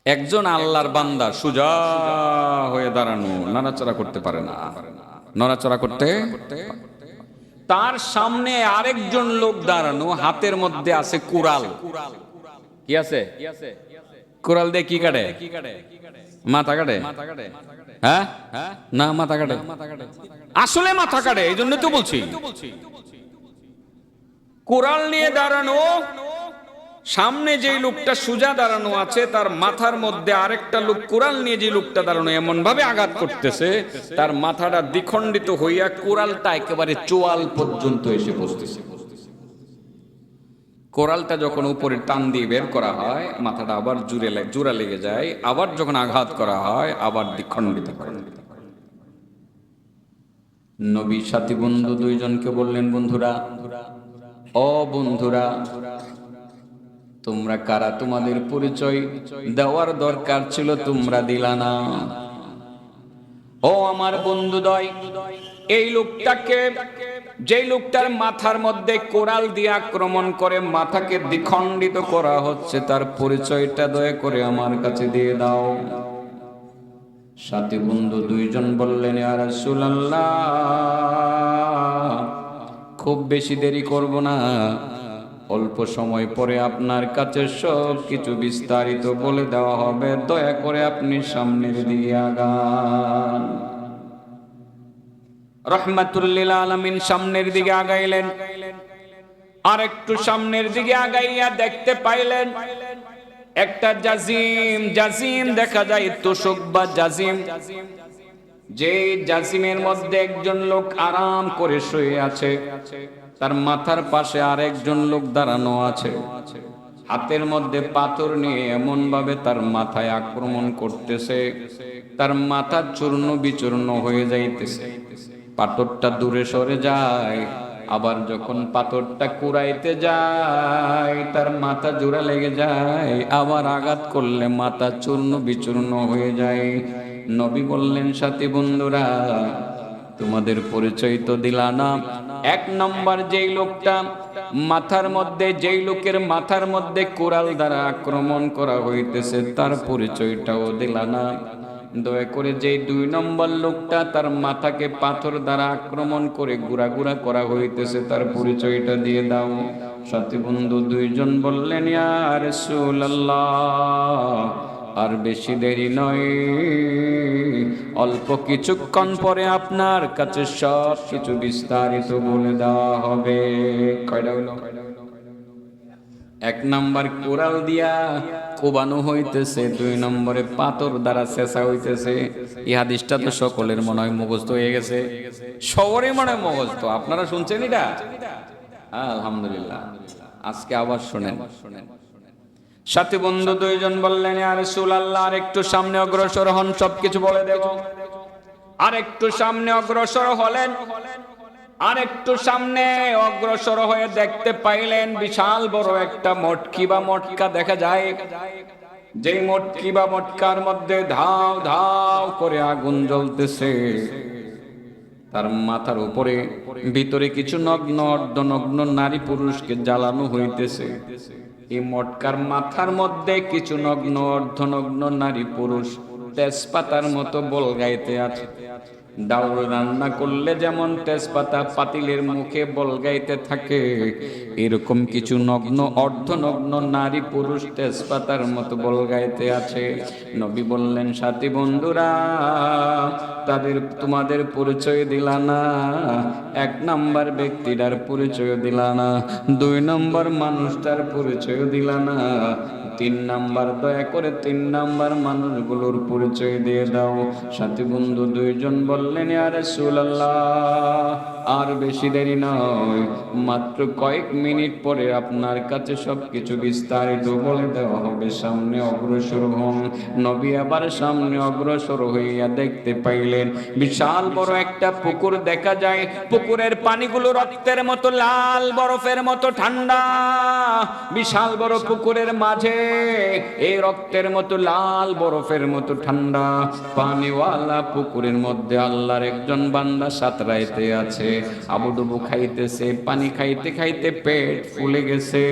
একজন আল্লাহর বান্দা সোজা হয়ে দাঁড়ানো, নড়াচড়া করতে পারে না, নড়াচড়া করতে। তার সামনে আরেকজন লোক দাঁড়ানো, হাতের মধ্যে আছে কুড়াল। কি আছে? কুড়াল দিয়ে কি কাটে? মাথা কাটে? হ্যাঁ, না মাথা কাটে, আসলে মাথা কাটে, এই জন্য তো বলছি। কুড়াল নিয়ে দাঁড়ানো, সামনে যে লোকটা সোজা দাঁড়ানো আছে তার মাথার মধ্যে আরেকটা লোক কুড়াল নিয়ে যে লোকটা দাঁড়ানো এমন ভাবে আঘাত করতেছে তার মাথাটা দ্বিখণ্ডিত হইয়া কুড়ালটা একেবারে চোয়াল পর্যন্ত এসে বসতেছে। কোরালটা যখন উপরে টান দিয়ে বের করা হয় মাথাটা আবার জোড়া লেগে যায়, আবার যখন আঘাত করা হয় আবার দ্বিখণ্ডিত করে। নবী সাথী বন্ধু দুইজনকে বললেন, বন্ধুরা, ও বন্ধুরা, তোমরা কারা? তোমাদের পরিচয় দেওয়ার দরকার ছিল, তোমরা দিলা না। ও আমার বন্ধুদ্বয়, এই লোকটাকে, যেই লোকটার মাথার মধ্যে কোরাল দিয়ে আক্রমণ করে মাথাকে দ্বিখণ্ডিত করা হচ্ছে, তার পরিচয়টা দয়া করে আমার কাছে দিয়ে দাও। সাথী বন্ধু দুইজন বললেন, ইয়া রাসূলুল্লাহ, খুব বেশি দেরি করব না, অল্প সময় পরে আপনার কাছে সব কিছু বিস্তারিত বলে দেওয়া হবে, দয়া করে আপনি সামনের দিকে আগান। রহমাতুল লিল আলামিন সামনের দিকে আগাইলেন। আর একটু সামনের দিকে আগাইয়া দেখতে পাইলেন একটা জাজিম দেখা যায়, তোষক বা জাজিম। যে জাজিমের মধ্যে একজন লোক আরাম করে শুয়ে আছে, তার মাথার পাশে আরেকজন লোক দাঁড়ানো আছে, হাতের মধ্যে পাথর নিয়ে এমন ভাবে তার মাথায় আক্রমণ করতেছে, তার মাথা চূর্ণ বিচূর্ণ হয়ে যাইতেছে। পাথরটা দূরে সরে যায়, আবার যখন পাথরটা কুড়াইতে যায় তার মাথা জোড়া লেগে যায়, আবার আঘাত করলে মাথা চূর্ণ বিচূর্ণ হয়ে যায়। নবী বললেন, সাথী বন্ধুরা, তোমাদের পরিচয় তো দিলা না। এক নম্বর যেই লোকটা মাথার মধ্যে, যেই লোকের মাথার মধ্যে কোরাল দ্বারা আক্রমণ করা হইতেছে তার পরিচয়টাও দিলা না। দয়া করে যেই দুই নম্বর লোকটা তার মাথাকে পাথর দ্বারা আক্রমণ করে গুড়া গুড়া করা হইতেছে তার পরিচয়টা দিয়ে দাও। সাথী বন্ধু দুইজন বললেন, ইয়া রাসূলুল্লাহ, আর বেশি দেরি নয়, অল্প কিছুক্ষণ পরে আপনার কাছে সব কিছু বিস্তারিত বলে দেওয়া হবে। কয়টা হলো? এক নম্বর কোরাল দিয়া কোবানো হইতেছে, দুই নম্বরে পাথর দ্বারা চেঁচা হইতেছে। এই হাদিসটা তো সকলের মনে হয় মুখস্থ হয়ে গেছে, সবরে মনে হয় মুখস্থ। আপনারা শুনছেন এটা? আলহামদুলিল্লাহ। আজকে আবার শুনেন। সাথী বন্ধু দুইজন বললেন, ইয়া রাসূলুল্লাহ, আর একটু সামনে অগ্রসর হন, সবকিছু বলে দেব। আর একটু সামনে অগ্রসর হলেন। আর একটু সামনে অগ্রসর হয়ে দেখতে পাইলেন বিশাল বড় একটা মটকি বা মটকা দেখা যায়। যেই মটকি বা মটকার মধ্যে ধাও ধাও করে আগুন জ্বলতেছে। তার মাথার উপরে ভিতরে কিছু নগ্ন অর্ধনগ্ন নারী পুরুষকে জ্বালানো হইতেছে। এই মটকার মাথার মধ্যে কিছু নগ্ন অর্ধনগ্ন নারী পুরুষ তেজপাতার মতো বল গাইতে আছে। ডাউল রান্না করলে যেমন তেজপাতা পাতিলের মুখে বল গাইতে থাকে, এরকম কিছু নগ্ন অর্ধনগ্ন নারী পুরুষ তেজপাতার মতো বল গাইতে আছে। নবী বললেন, সাথী বন্ধুরা, তোমাদের পরিচয় দিলা না। এক নাম্বার ব্যক্তিটার পরিচয় দিলা না, দুই নম্বর মানুষটার পরিচয় দিলা না, তিন নাম্বার দয়া করে তিন নাম্বার মানুষগুলোর পরিচয় দিয়ে দাও। সাথী বন্ধু দুইজন বললেন, ইয়া রাসূলুল্লাহ, আর বেশি দেরি নয়, মাত্র কয়েক মিনিট পরে আপনার কাছে সবকিছু বিস্তারিত বলে দেওয়া হবে, সামনে অগ্রসর হন। নবী আবার সামনে অগ্রসর হইয়া দেখতে পাইলেন বিশাল বড় একটা পুকুর দেখা যায়। পুকুরের পানিগুলো রক্তের মতো লাল, বরফের মতো ঠান্ডা। বিশাল বড় পুকুরের মাঝে এই রক্তের মতো লাল, বরফের মতো ঠান্ডা পানিওয়ালা পুকুরের মধ্যে আল্লাহর একজন বান্দা সাঁতরাইতে আছে। আবুডুবু খাইতেছে, পানি খাইতে খাইতে পেট ফুলে গেছে।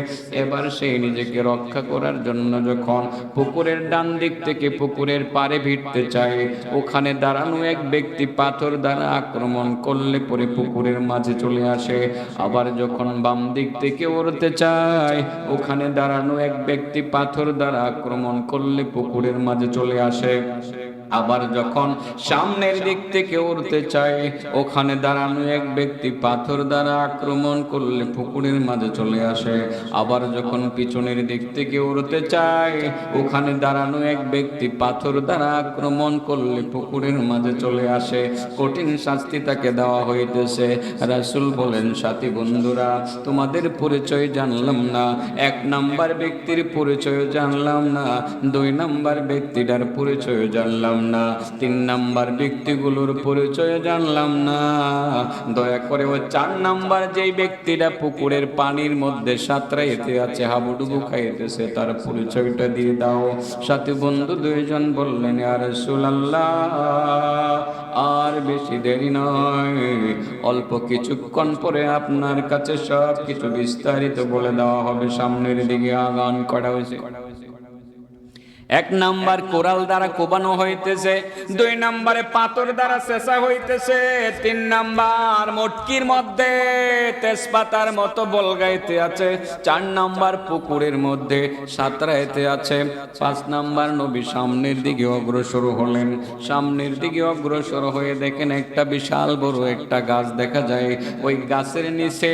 এবার সে নিজেকে রক্ষা করার জন্য যখন পুকুরের ডান দিক থেকে পুকুরের পাড়ে ভিড়তে চায়, ওখানে দাঁড়ানো এক ব্যক্তি পাথর দ্বারা আক্রমণ করলে পরে পুকুরের মাঝে চলে আসে। আবার যখন বাম দিক থেকে উড়তে চায়, ওখানে দাঁড়ানো এক ব্যক্তি পাথর দ্বারা আক্রমণ করলে পুকুরের মাঝে চলে আসে। আবার যখন সামনের দিক থেকে উড়তে চায়, ওখানে দাঁড়ানো এক ব্যক্তি পাথর দ্বারা আক্রমণ করলে পুকুরের মাঝে চলে আসে। আবার যখন পিছনের দিক থেকে উড়তে চায়, ওখানে দাঁড়ানো এক ব্যক্তি পাথর দ্বারা আক্রমণ করলে পুকুরের মাঝে চলে আসে। কঠিন শাস্তি তাকে দেওয়া হইতেছে। রাসূল বলেন, সাথী বন্ধুরা, তোমাদের পরিচয় জানলাম না। 1 নাম্বার ব্যক্তির পরিচয় জানলাম না, 2 নাম্বার ব্যক্তিটার পরিচয় জানলাম না, 3 নাম্বার ব্যক্তিগুলোর পরিচয় জানলাম না। দয়া করে ওই 4 নাম্বার যেই ব্যক্তিটা পুকুরের পানির মধ্যে সাঁতরাইতে আছে, হাবুডুবু খাইতেছে, তার পরিচয়টা দিয়ে দাও। সাথী বন্ধু 2 জন বললেন, ইয়া রাসূলুল্লাহ, আর বেশি দেরি নয়, অল্প কিছুক্ষণ পরে আপনার কাছে সব কিছু বিস্তারিত বলে দেওয়া হবে। সামনের দিকে আগান। করা হয়েছে। 1 নাম্বার কোরাল দ্বারা কোবানো হইতেছে, 2 নাম্বারে পাথর দ্বারা চেঁচা হইতেছে, 3 নাম্বার মটকির মধ্যে তেজপাতার মতো বলগাইতে আছে, 4 নাম্বার পুকুরের মধ্যে সাঁতরাইতে আছে, 5 নাম্বার নবী সামনের দিকে অগ্রসর হলেন। সামনের দিকে অগ্রসর হয়ে দেখেন একটা বিশাল বড় একটা গাছ দেখা যায়। ওই গাছের নিচে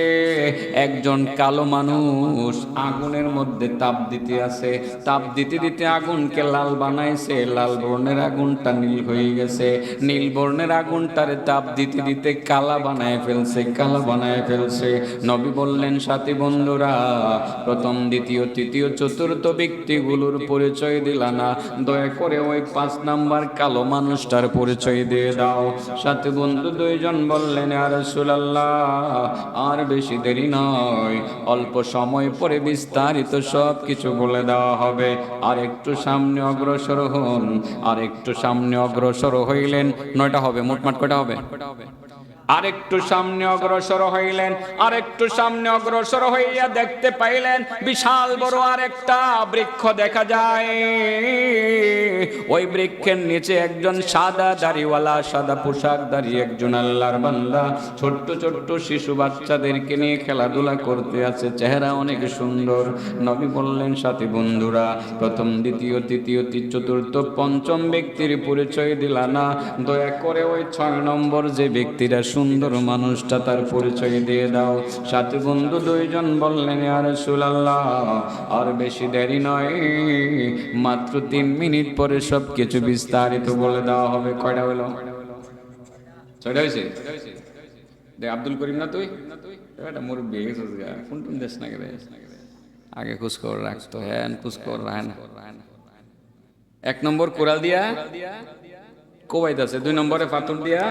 একজন কালো মানুষ আগুনের মধ্যে তাপ দিতে আছে। তাপ দিতে দিতে আগুন লাল বানাইছে, লাল বর্ণের আগুনটা নীল হয়ে গেছে, নীল বর্ণের আগুনটারে তাপ দিতে দিতে কালা বানায় ফেলছে, কালা বানায় ফেলছে। নবী বললেন, সাথী বন্ধুরা, প্রথম, দ্বিতীয়, তৃতীয়, চতুর্থ ব্যক্তিগুলোর পরিচয় দিলা না, দয়া করে ওই 5 নাম্বার কালো মানুষটার পরিচয় দিয়ে দাও। সাথী বন্ধু 2 জন বললেন, ইয়া রাসূলুল্লাহ, আর বেশি দেরি নয়, অল্প সময় পরে বিস্তারিত সব কিছু বলে দেওয়া হবে। আর একটু সামনে অগ্রসর হন। আর একটু সামনে অগ্রসর হইলেন। 9টা হবে, মোটমাট কয়টা হবে? আরেকটু সামনে অগ্রসর হইলেন। আরেকটু সামনে অগ্রসর হইয়া দেখতে পাইলেন বিশাল বড় আরেকটা বৃক্ষ দেখা যায়। ওই বৃক্ষের নিচে একজন সাদা দাড়িওয়ালা, সাদা পোশাকধারী একজন আল্লাহর বান্দা ছোট্ট ছোট্ট শিশু বাচ্চাদেরকে নিয়ে খেলাধুলা করতে আছে। চেহারা অনেক সুন্দর। নবী বললেন, সাথী বন্ধুরা, প্রথম, দ্বিতীয়, তৃতীয়, চতুর্থ, পঞ্চম ব্যক্তির পরিচয় দিলা না, দয়া করে ওই 6 নম্বর যে ব্যক্তিরা সুন্দর মানুষটা, তার পরিচয় দিয়ে দাও। সাথী বন্ধু 2 জন বললেন, ইয়া রাসূলুল্লাহ, আর বেশি দেরি নয়, মাত্র 3 মিনিট পরে সব কিছু বিস্তারিত বলে দেওয়া হবে। কয়টা হলো? 6টা হয়েছে। আব্দুল করিম না তুই? এটা মুরব্বি গেছিস গা, কোন কোন দেশ না গেলে আগে খোঁজখবর রাখতো। হ্যাঁ, খোঁজখবর রাখে না। 1 নম্বর কোরাল দিয়া কোবাইতেছে, 2 নম্বরে পাথর দিয়া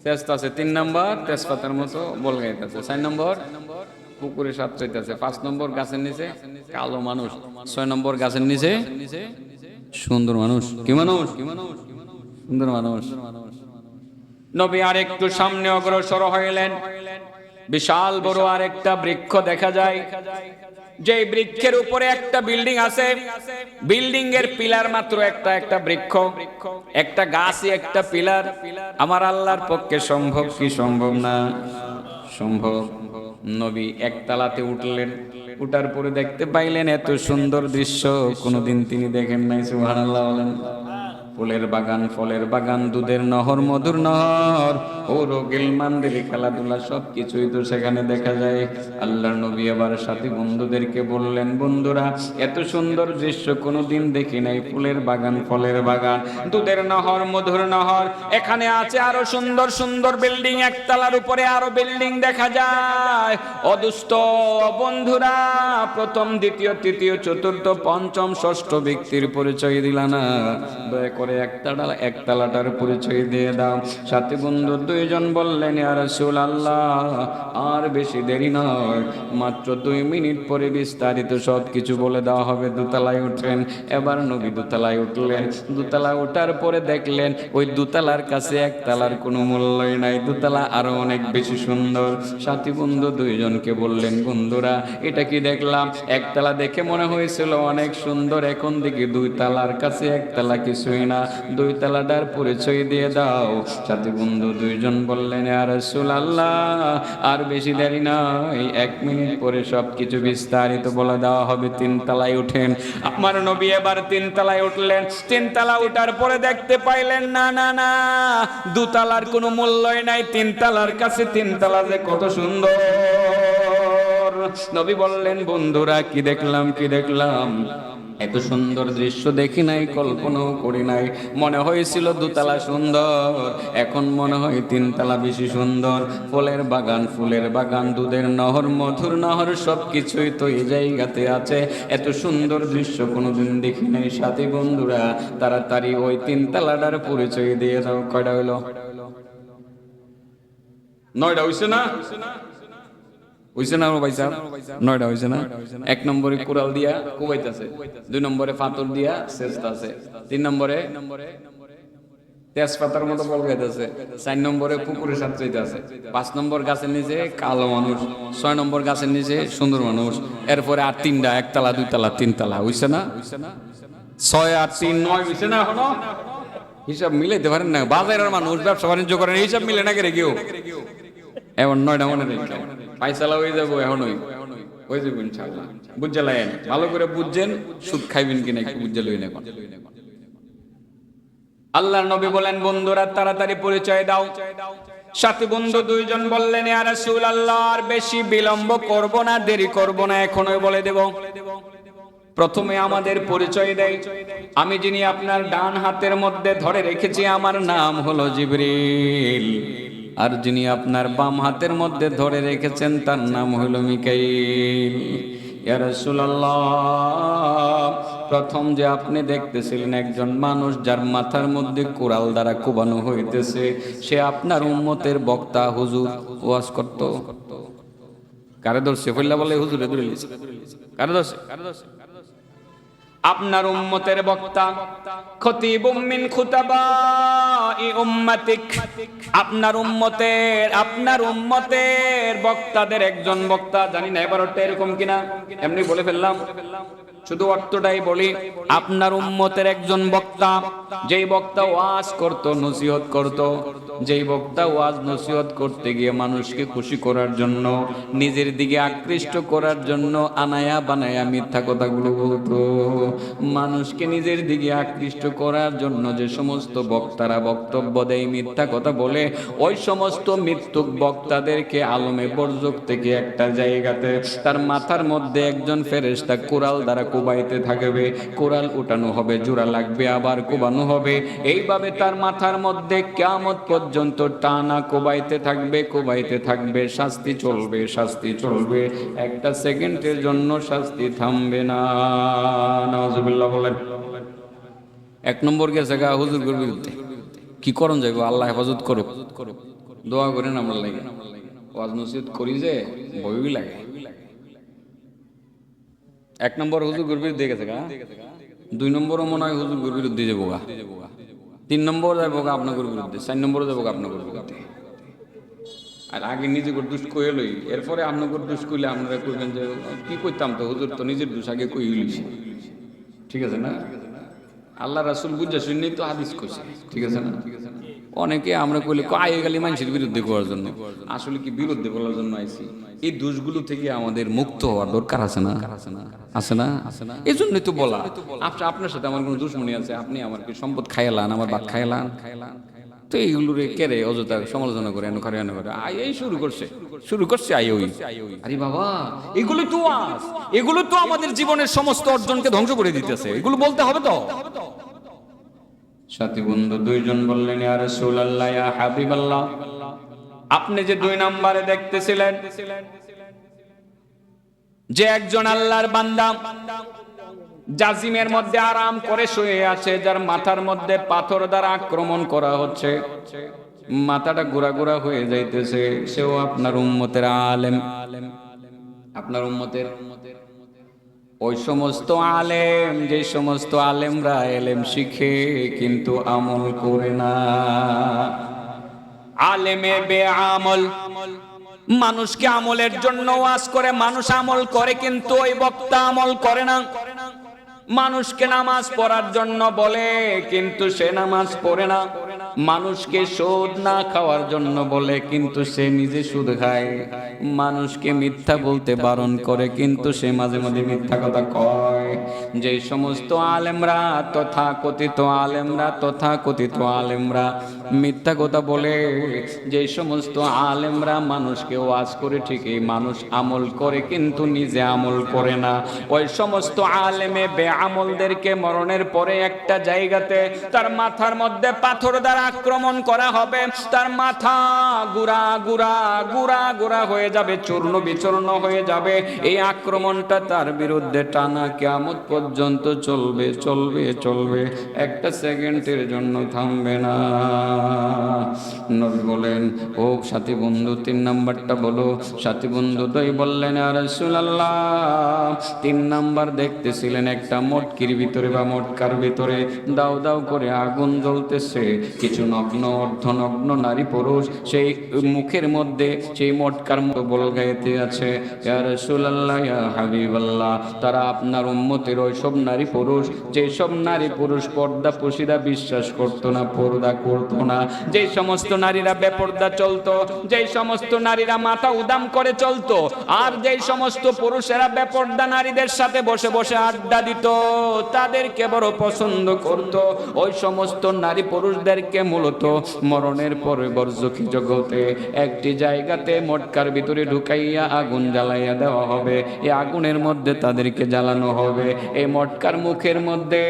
চেষ্টা আছে, 3 নম্বর তেজপাতার মতো বলগাইতেছে, 4 নম্বর পুকুরে সাঁতরাইতেছে, 5 নম্বর গাছের নিচে কালো মানুষ, 6 নম্বর গাছের নিচে সুন্দর মানুষ। কি মানুষ? সুন্দর মানুষ। নবী আর একটু সামনে অগ্রসর হইলেন। বিশাল বড় আরেকটা বৃক্ষ দেখা যায়। যে বৃক্ষের উপরে একটা বিল্ডিং আছে, বিল্ডিং এর পিলার মাত্র একটা বৃক্ষ, একটা গাছই একটা পিলার। আমার আল্লাহর পক্ষে সম্ভব কি সম্ভব না? সম্ভব। নবী একতলাতে উঠলেন। উঠার পরে দেখতে পাইলেন এত সুন্দর দৃশ্য কোনোদিন তিনি দেখেন নাই। সুবহানাল্লাহ বলেন। ফুলের বাগান, ফলের বাগান, দুধের নহর, মধুর নহর, ওর গিলমানদের খেলাধুলা সবকিছুই তো সেখানে দেখা যায়। আল্লাহর নবী আবার সাথী বন্ধুদেরকে বললেন, বন্ধুরা, এত সুন্দর দৃশ্য কোনোদিন দেখি নাই। ফুলের বাগান, ফলের বাগান, দুধের নহর, মধুর নহর, এখানে আছে আরো সুন্দর সুন্দর বিল্ডিং, একতলার উপরে আরো বিল্ডিং দেখা যায়। অদুষ্ট বন্ধুরা, প্রথম, দ্বিতীয়, তৃতীয়, চতুর্থ, পঞ্চম, ষষ্ঠ ব্যক্তির পরিচয় দিলা না, দয়া করে করে একতলাটার পরিচয় দিয়ে দাও। সাথী বন্ধু দুইজন বললেন, ইয়া রাসূলুল্লাহ, আর বেশি দেরি নয়, মাত্র 2 মিনিট পরে বিস্তারিত সব কিছু বলে দেওয়া হবে। দোতলায় উঠলেন। এবার নবী দোতলায় উঠলেন। দোতলায় ওঠার পরে দেখলেন ওই দোতলার কাছে একতলার কোনো মূল্যই নাই, দোতলা আরো অনেক বেশি সুন্দর। সাথী বন্ধু দুইজনকে বললেন, বন্ধুরা এটা কি দেখলাম? একতলা দেখে মনে হয়েছিল অনেক সুন্দর, এখন দেখি 2 তালার কাছে একতলা কিছুই না, 2 তালাটার পরিচয় দিয়ে দাও। সাথী বন্ধু দুইজন বললেন, ইয়া রাসূলুল্লাহ, আর বেশি দেরি নয়, 1 মিনিট পরে সব কিছু বিস্তারিত বলে দেওয়া হবে। 3 তালায় উঠেন। আমার নবী এবার 3 তালায় উঠলেন। 3 তালা উঠার পরে দেখতে পাইলেন, না না না, 2 তালার কোনো মূল্যই নাই, 3 তালার কাছে 3 তালা যে কত সুন্দর। নবী বললেন, বন্ধুরা কি দেখলাম, কি দেখলাম? এত সুন্দর দৃশ্য দেখি নাই, কল্পনাও করি নাই। মনে হয়েছিল 2 তালা সুন্দর, এখন মনে হয় 3 তালা বেশি সুন্দর। ফলের বাগান, ফুলের বাগান, দুধের নহর, মধুর নহর, সব কিছুই তো এই জায়গাতে আছে। এত সুন্দর দৃশ্য কোনোদিন দেখি নাই। সাথী বন্ধুরা তাড়াতাড়ি ওই 3 তালাটার পরিচয় দিয়ে দাও। কয়টা হইল? 9টা হইছে না? হইছে না ভাই সাহেব? 9টা হইছে না? 1 নম্বরে কুড়াল দিয়া কুবাইতেছে, 2 নম্বরে পাথর দিয়া সেচতাছে, 3 নম্বরে তেজপাতার মতো বলগাইতেছে, 4 নম্বরে পুকুরে সাঁতরাইতেছে, 5 নম্বর গাছের নিচে কালো মানুষ, 6 নম্বর গাছের নিচে সুন্দর মানুষ, এরপরে আর 3টা, 1 তালা, 2 তালা, 3 তালা। হইছে না? 6 আর 3 9 হইছে না? এখনো হিসাব মিলাইতে পারেন না? বাজারের মানুষ ব্যবসা বাণিজ্য করেন, হিসাব মিলে না রে কেউ? এমন 9টা মনে রেখে পয়সালা হয়ে যাবো, এখনই হয়ে যাবো ইনশাআল্লাহ। বুঝে লাইন, ভালো করে বুঝছেন, সুদ খাইবেন কিনা একটু বুঝে লইন। এখন আল্লাহর নবী বলেন, বন্ধুরা তাড়াতাড়ি পরিচয় দাও। সাথী বন্ধু দুইজন বললেন, ইয়া রাসূলুল্লাহ, আর বেশি বিলম্ব করব না, দেরি করব না, এখনই বলে দেব। প্রথমে আমাদের পরিচয় দেই। আমি যিনি আপনার ডান হাতের মধ্যে ধরে রেখেছি, আমার নাম হলো জিবরিল। আর যিনি আপনার বাম হাতের মধ্যে ধরে রেখেছেন, তার নাম হলো মিকাইল। ইয়া রাসূলুল্লাহ, প্রথম যে আপনি দেখতেছিলেন একজন মানুষ যার মাথার মধ্যে কুড়াল দ্বারা কোবানো হইতেছে, সে আপনার উম্মতের বক্তা হুজুর। ওয়াজ করত। কারে ধরছে? ফইল্লা বলে হুজুরে ধরে লিছে। কারে ধরছে? আপনার উম্মতের বক্তা, খতিবুম মিন খুতাবাই উম্মাতিক। আপনার উম্মতের বক্তাদের একজন বক্তা। জানি না এবারটা এরকম কিনা, এমনি বলে ফেললাম, শুধু অর্থটাই বলি। আপনার উম্মতের একজন বক্তা, যেই বক্তা ওয়াজ করত, নসিহত করত, যেই বক্তা ওয়াজ নসিহত করতে গিয়ে মানুষকে খুশি করার জন্য, নিজের দিকে আকৃষ্ট করার জন্য আনায়া বানায়া মিথ্যা কথাগুলো বলতো। মানুষকে নিজের দিকে আকৃষ্ট করার জন্য যে সমস্ত বক্তারা বক্তব্য দেয়, মিথ্যা কথা বলে, ওই সমস্ত মৃত্যুক বক্তাদেরকে আলমে বরজক থেকে একটা জায়গাতে তার মাথার মধ্যে একজন ফেরেশতা কুড়াল দ্বারা কোবাইতে থাকবে। কোরাল উঠানো হবে, জোড়া লাগবে, আবার কোবানো হবে। এইভাবে তার মাথার মধ্যে কিয়ামত পর্যন্ত টানা কোবাইতে থাকবে, কোবাইতে থাকবে। শাস্তি চলবে, শাস্তি চলবে, একটা সেকেন্ডের জন্য শাস্তি থামবে না। নাউজুবিল্লাহ বলেন। 1 নম্বর গেছে গা হুজুরের বিরুদ্ধে। কি করণ যাইব? আল্লাহ হেফাজত করুক, দোয়া করেন আমরা লাগে। ওয়াজ নসিহত করি যে ভয়ই লাগে। 1 নম্বর হুজুর বিরুদ্ধে গেছে গা, 2 নম্বরও মনে হয় হুজুর বিরুদ্ধে যাবো গা, 3 নম্বর যাবো গা আপনার বিরুদ্ধে, 4 নম্বরও যাবো গা আপনার বিরুদ্ধে। আর আগে নিজে করে দুষ কয়ে লই, এরপরে আপনার দুষ করলে আপনারা কইবেন যে কি করতাম, তো হুজুর তো নিজের দুষ আগে কই লইছি। ঠিক আছে না? আল্লাহ রাসূল বুঝা শুনেই তো হাদিস কইছে। ঠিক আছে না? অনেকে আমরা কইলে আয়ে গেলি মানুষের বিরুদ্ধে করার জন্য, আসলে কি বিরুদ্ধে বলার জন্য আইছি। এই দোষগুলো থেকে আমাদের মুক্ত হওয়ার দরকার আছে না? আছে না? এই জন্যই তো বলা। আপনার সাথে আমার কোনো দুশ্মনী আছে, আপনি আমার কি সম্পদ খাইলান, আমার ভাত খাইলান, তো এইগুলোরে কেড়ে অযথা সমালোচনা করে এনে করে এই শুরু করছে আই ওই। আরে বাবা, এগুলো তো আমাদের জীবনের সমস্ত অর্জনকে ধ্বংস করে দিতেছে। এগুলো বলতে হবে তো। সাথী বন্ধু দুইজন বললেন, ইয়া রাসূলুল্লাহ, ইয়া হাবিবাল্লাহ, আপনি যে 2 নম্বরে দেখতেছিলেন যে একজন আল্লাহর বান্দা, জাজিমের মধ্যে আরাম করে শুয়ে আছে, যার মাথার মধ্যে পাথর দ্বারা আক্রমণ করা হচ্ছে, মাথাটা ঘোরা হয়ে যাইতেছে, সেও আপনার উম্মতের আলেম, আপনার উম্মতের। ওই সমস্ত আলেম, যে সমস্ত আলেমরা এলেম শিখে কিন্তু আমল করে না, আলেমে বেআমল, মানুষকে আমলের জন্য ওয়াজ করে, মানুষ আমল করে কিন্তু ওই বক্তা আমল করে না। মানুষকে নামাজ পড়ার জন্য বলে কিন্তু সে নামাজ পড়ে না, মানুষকে সুদ না খাওয়ার জন্য বলে কিন্তু সে নিজে সুদ খায়, মানুষকে মিথ্যা বলতে বারণ করে কিন্তু সে মাঝে মাঝে মিথ্যা কথা কয়। যে সমস্ত আলেমরা তথাকথিত আলেমরা তথাকথিত আলেমরা মিথ্যা কথা বলে, যে সমস্ত আলেমরা মানুষকে ওয়াজ করে ঠিকই মানুষ আমল করে কিন্তু নিজে আমল করে না, ওই সমস্ত আলেমে বেআমলদেরকে মরণের পরে একটা জায়গাতে তার মাথার মধ্যে পাথর দ্বারা আক্রমণ করা হবে, তার মাথা গুড়া হয়ে যাবে, চূর্ণ বিচূর্ণ হয়ে যাবে। এই আক্রমণটা তার বিরুদ্ধে টানা কিয়ামত পর্যন্ত চলবে চলবে চলবে, একটা সেকেন্ডের জন্য থামবে না। নবী বলেন, ও সাথী বন্ধু 3 নাম্বারটা বলো। সাথী বন্ধু তাই বললেন, ইয়া রাসূলুল্লাহ 3 নাম্বার দেখতেছিলেন একটা মটকির ভিতরে বা মটকার ভিতরে দাও দাও করে আগুন জ্বলতেছে, কিছু নগ্ন অর্ধনগ্ন নারী পুরুষ সেই মুখের মধ্যে সেই মটকার মতো বল গাইতে আছে। ইয়া রাসূলুল্লাহ, ইয়া হাবিবাল্লাহ, তারা আপনার উম্মতের ওইসব নারী পুরুষ, যেসব নারী পুরুষ পর্দা পুশিদা বিশ্বাস করতো না, পর্দা করতো না, যে সমস্ত নারীরা বেপর্দা চলতো, যে সমস্ত নারীরা মাথা উদাম করে চলতো, আর যে সমস্ত পুরুষেরা বেপর্দা নারীদের সাথে বসে বসে আড্ডা দিত, তাদেরকে বড় পছন্দ করত, ওই সমস্ত নারী পুরুষদেরকে মূলত মরণের পরে বরজখী জগতে একটি জায়গাতে মটকার ভিতরে ঢুকাইয়া আগুন জ্বালাইয়া দেওয়া হবে। এই আগুনের মধ্যে তাদেরকে জ্বালানো হবে, এই মটকার মুখের মধ্যে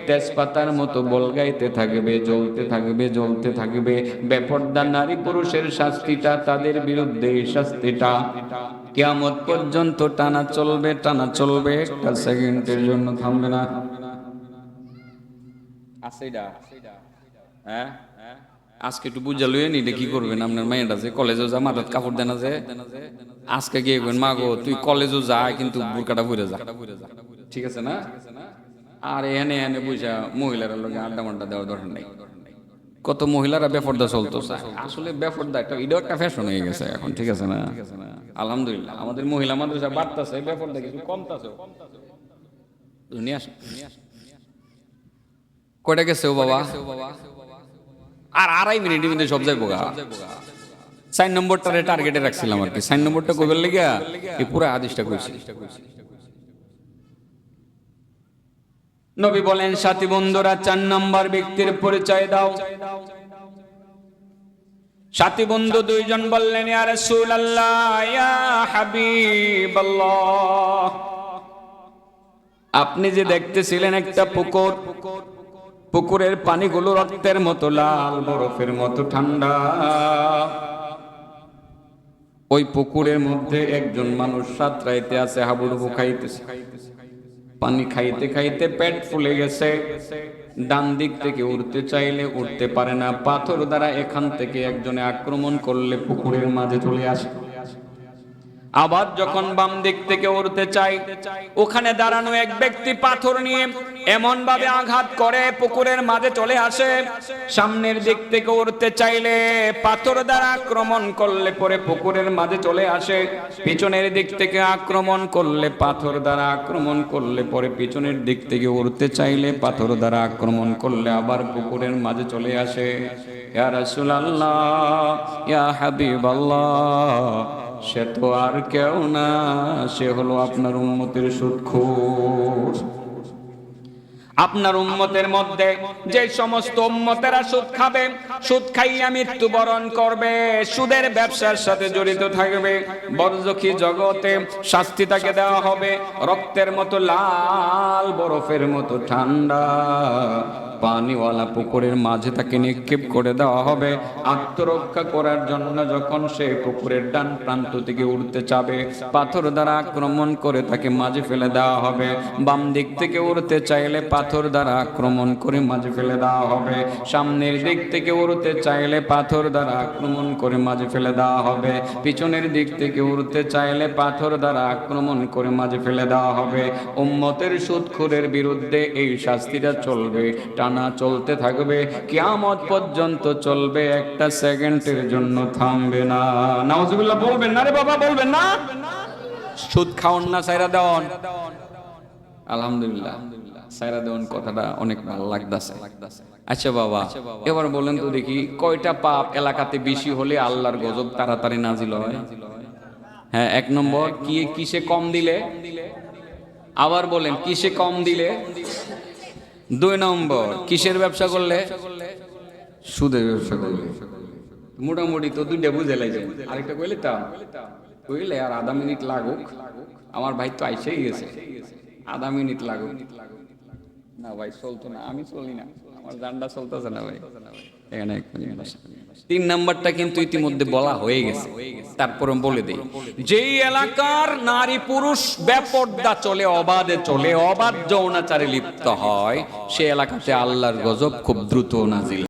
তেজপাতার মতো বলগাইতে থাকবে, জ্বলতে থাকবে জ্বলতে থাকবে। বেপর্দা নারী পুরুষের শাস্তিটা, তাদের বিরুদ্ধে এই শাস্তিটা কিয়ামত পর্যন্ত টানা চলবে টানা চলবে, একটা সেকেন্ডের জন্য থামবে না। আসেডা হ্যাঁ, আজকে একটু বুঝা লইয়ে নিলে কি করবেন? আপনার মাইয়াটা যে কলেজে যা, মাথাত কাপড় দেনা যে, আজকে গিয়ে মা গো তুই কলেজও যা কিন্তু বুরকাটা পরে যা, ঠিক আছে না? আর এনে এনে বুঝা মহিলারা লোকে আড্ডা মাড্ডা দেওয়ার দরকার নেই। কত মহিলারা বেপর্দা চলতো, আসলে বেপর্দা একটা এটাও একটা ফ্যাশন হয়ে গেছে এখন, ঠিক আছে না? আলহামদুলিল্লাহ আমাদের মহিলা মাদ্রাসা বাড়তেছে, বেপর্দা কিছু কমতেছে। নিয়ে আস, কয়টা গেছে ও বাবা? আর 2.5 মিনিটের মধ্যে সব যাইবো গা। 4 নম্বরটারে টার্গেটে রাখছিলাম আর কি, 4 নম্বরটা কইবার লাগিয়া এই পুরো হাদিসটা কইছি। নবী বলেন, সাথী বন্ধুরা 4 নম্বর ব্যক্তির পরিচয় দাও। সাথী বন্ধু 2 জন বললেন, ইয়া রাসূলুল্লাহ, ইয়া হাবিবাল্লাহ, আপনি যে দেখতেছিলেন একটা পুকুর, পুকুরের পানিগুলো রক্তের মতো লাল, বরফের মতো ঠান্ডা, ওই পুকুরের মধ্যে একজন মানুষ সাঁতরাইতে আছে, হাবুডুবু খাইতেছে, পানি খাইতে খাইতে পেট ফুলে গেছে, ডান দিক থেকে উঠতে চাইলে উঠতে পারে না, পাথর দ্বারা এখান থেকে একজনে আক্রমণ করলে পুকুরের মাঝে চলে আসে। আবার যখন বাম দিক থেকে উঠতে চাই, ওখানে দাঁড়ানো এক ব্যক্তি পাথর নিয়ে এমন ভাবে আঘাত করে পুকুরের মাঝে চলে আসে। সামনের দিক থেকে উঠতে চাইলে পাথর দ্বারা আক্রমণ করলে পরে পুকুরের মাঝে চলে আসে, পিছনের দিক থেকে আক্রমণ করলে পাথর দ্বারা আক্রমণ করলে পরে পিছনের দিক থেকে উঠতে চাইলে পাথর দ্বারা আক্রমণ করলে আবার পুকুরের মাঝে চলে আসে। ইয়া রাসূলুল্লাহ, ইয়া হাবিবাল্লাহ, সে তো আর কেউ না, সে হলো আপনার উম্মতের সুদখোর। আপনার উম্মতের মধ্যে যে সমস্ত উম্মতেরা সুদ খাবে, সুদ খাইয়া মৃত্যুবরণ করবে, সুদের ব্যবসার সাথে জড়িত থাকবে, বরজখী জগতে শাস্তি তাকে দেওয়া হবে রক্তের মতো লাল, বরফের মতো ঠান্ডা, পানিওয়ালা পুকুরের মাঝে তাকে নিক্ষেপ করে দেওয়া হবে। আত্মরক্ষা করার জন্য যখন সে পুকুরের ডান প্রান্ত থেকে উঠতে চাবে, পাথর দ্বারা আক্রমণ করে তাকে মাঝে ফেলে দেওয়া হবে। বাম দিক থেকে উড়তে চাইলে পাথর দ্বারা আক্রমণ করে মাঝে ফেলে দেওয়া হবে। সামনের দিক থেকে উড়তে চাইলে পাথর দ্বারা আক্রমণ করে মাঝে ফেলে দেওয়া হবে। পিছনের দিক থেকে উড়তে চাইলে পাথর দ্বারা আক্রমণ করে মাঝে ফেলে দেওয়া হবে। উম্মতের সুদখোরের বিরুদ্ধে এই শাস্তিটা চলবে, টানা চলতে থাকবে, কিয়ামত পর্যন্ত চলবে, একটা সেকেন্ডের জন্য থামবে না। নাউজুবিল্লাহ বলবেন না রে বাবা, বলবেন না। সুদ খাওন না সাইরা দেওয়ান। আলহামদুলিল্লাহ, সাইরা দেওয়ান কথাটা অনেক ভালো লাগতেছে। আচ্ছা বাবা, এবার বলেন তো দেখি, কয়টা পাপ এলাকাতে বেশি হলে আল্লাহর গজব তাড়াতাড়ি নাজিল হয়? হ্যাঁ, এক নম্বর কি, কিসে কম দিলে? আবার বলেন, কিসে কম দিলে? দুই নম্বর কিসের ব্যবসা করলে? সুদের ব্যবসা করলে। মোটামুটি তো দুইটা বুঝে লাগে। আরেকটা কইলে তা কইলে আর আধা মিনিট লাগুক, আমার ভাই তো আইসেই গেছে, আধা মিনিট লাগুক। না ভাই চলতো না, আমি চলি না, আমার জানটা চলতেছে না ভাই। এখানে তিন নাম্বারটা কিন্তু ইতিমধ্যে বলা হয়ে গেছে, তারপর বলে দেই, যেই এলাকার নারী পুরুষ বেপরদা চলে, অবাধে চলে, অবাধ যৌনাচারে লিপ্ত হয়, সে এলাকাতে আল্লাহর গজব খুব দ্রুত নাজিল